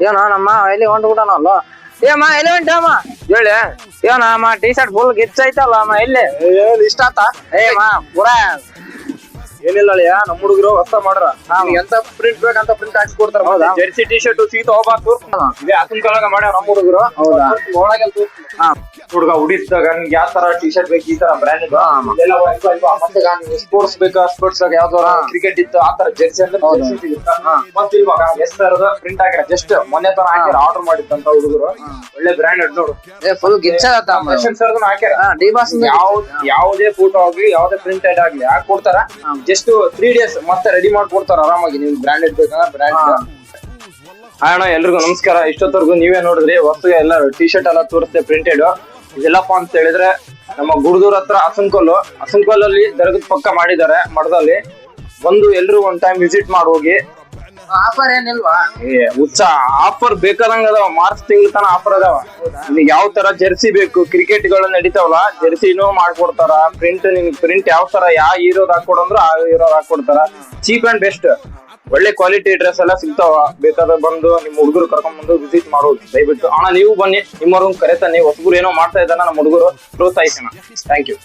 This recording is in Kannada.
ಏನೋ ನಮ್ಮ ಎಲ್ಲಿ ಹೊಂಟು ಬಿಡೋಣಲ್ಲ ಏಮ್ಮ ಎಲ್ಲಿ ಹೊಂಟಮ್ಮ ಹೇಳಿ ಏನಮ್ಮ ಟೀ ಶರ್ಟ್ ಫುಲ್ ಗಿಚ್ ಐತಲ್ಲ ಅಮ್ಮ ಎಲ್ಲಿ ಇಷ್ಟ ಆತ ಏಮ್ಮ ಪೂರಾ ಏನಿಲ್ಲ ಅಳಿಯ ನಮ್ ಹುಡುಗರು ಹೊಸ ಮಾಡ್ರ ಎಂತ ಪ್ರಿಂಟ್ ಬೇಕಂತ ಪ್ರಿಂಟ್ ಹಾಕ್ಸಿ ಕೊಡ್ತಾರ. ಹೌದಾ? ಜೆರ್ಸಿ ಟಿ ಶರ್ಟ್ ಸೀತ ಹೋಗ್ಬಾರ್ದು ಇದೇ ಅಸನ್ ಕಾಲಾಗ ಮಾಡ್ಯಾರ ನಮ್ ಹುಡುಗರು. ಹೌದಾ? ಹುಡುಗ ಹುಡಿಸಿದಾಗ ನಿಮ್ಗೆ ಯಾವ ತರ ಟಿ ಶರ್ಟ್ ಬೇಕು ಈ ತರ ಬ್ರ್ಯಾಂಡ್ ಮತ್ತೆ ಸ್ಪೋರ್ಟ್ಸ್ ಬೇಕಾ ಸ್ಪೋರ್ಟ್ಸ್ ಯಾವ್ದಾರ ಕ್ರಿಕೆಟ್ ಇತ್ತು ಆ ತರ ಜೆರ್ಸಿ ಅಂದ್ರೆ ಮತ್ತೆ ಇವಾಗ ಎಷ್ಟರದ ಪ್ರಿಂಟ್ ಹಾಕ್ಯಾರ ಜಸ್ಟ್ ಮೊನ್ನೆ ತರ ಹಾಕ್ಯಾರ ಆರ್ಡರ್ ಮಾಡಿತ್ತಂತ ಹುಡುಗರು ಒಳ್ಳೆ ಬ್ರ್ಯಾಂಡೆಡ್ ನೋಡು ಫುಲ್ ಗಿಚ್ ಆಗತ್ತಮ್ಮ ಸರ್ದು ಹಾಕ್ಯಾರ. ಡಿ ಬಾಸ್ ಯಾವುದೇ ಫೋಟೋ ಆಗ್ಲಿ ಯಾವ್ದೇ ಪ್ರಿಂಟೆಡ್ ಆಗ್ಲಿ ಹಾಕೊಡ್ತಾರ ಜಸ್ಟ್ 3 days ಮತ್ತೆ ರೆಡಿ ಮಾಡ್ಕೊಡ್ತಾರ ಆರಾಮಾಗಿ. ನೀವು ಬ್ರಾಂಡೆಡ್ ಬೇಕಂದ್ರೆ ಬ್ರ್ಯಾಂಡ್. ಅಣ್ಣ ಎಲ್ರಿಗೂ ನಮಸ್ಕಾರ. ಇಷ್ಟೊತ್ತವರೆಗೂ ನೀವೇ ನೋಡಿದ್ರಿ ಹೊಸ ಎಲ್ಲ ಟಿ ಶರ್ಟ್ ಎಲ್ಲ ತೋರಿಸ್ತೆ ಪ್ರಿಂಟೆಡ್. ಇದೆಲ್ಲಪ್ಪ ಅಂತ ಹೇಳಿದ್ರೆ ನಮ್ಮ ಗುಡ್ದೂರ್ ಹತ್ರ ಅಸನ್ಕೋಲ್ ಅಲ್ಲಿ ದರ್ಗದ ಪಕ್ಕ ಮಾಡಿದ್ದಾರೆ ಮಠದಲ್ಲಿ. ಬಂದು ಎಲ್ರು ಒಂದ್ ಟೈಮ್ ವಿಸಿಟ್ ಮಾಡಿ ಹೋಗಿ. ಆಫರ್ ಏನಿಲ್ವಾ? ಹುಚ್ಚ ಆಫರ್ ಬೇಕಾದಂಗ ಅದಾವ. ಮಾರ್ಚ್ ತಿಂಗಳ ತನ ಆಫರ್ ಅದಾವ. ನಿಮ್ಗೆ ಯಾವ ತರ ಜೆರ್ಸಿ ಬೇಕು ಕ್ರಿಕೆಟ್ ಗಳು ನಡೀತಾವಲ್ಲ ಜೆರ್ಸಿನೂ ಮಾಡ್ಕೊಡ್ತಾರ. ನಿಮ್ಗೆ ಪ್ರಿಂಟ್ ಯಾವ ತರ ಯಾವ ಹೀರೋದ್ ಹಾಕೊಡಂದ್ರ ಆ ಹೀರೋದ್ ಹಾಕೊಡ್ತಾರ. ಚೀಪ್ ಅಂಡ್ ಬೆಸ್ಟ್ ಒಳ್ಳೆ ಕ್ವಾಲಿಟಿ ಡ್ರೆಸ್ ಎಲ್ಲ ಸಿಗ್ತಾವ. ಬೇಕಾದ್ರೆ ಬಂದು ನಿಮ್ ಹುಡುಗರು ಕರ್ಕೊಂಡ್ ಬಂದು ವಿಸಿಟ್ ಮಾಡೋದು ದಯವಿಟ್ಟು. ಅಣ್ಣ ನೀವು ಬನ್ನಿ, ನಿಮ್ಮವ್ರನ್ನ ಕರೆತಾನೆ ಹೊಸಬ್ರು ಏನೋ ಮಾಡ್ತಾ ಇದ್ದಾನ ನಮ್ಮ ಹುಡುಗರು ಪ್ರೋತ್ಸಾಹಿಸೋಣ. Thank you.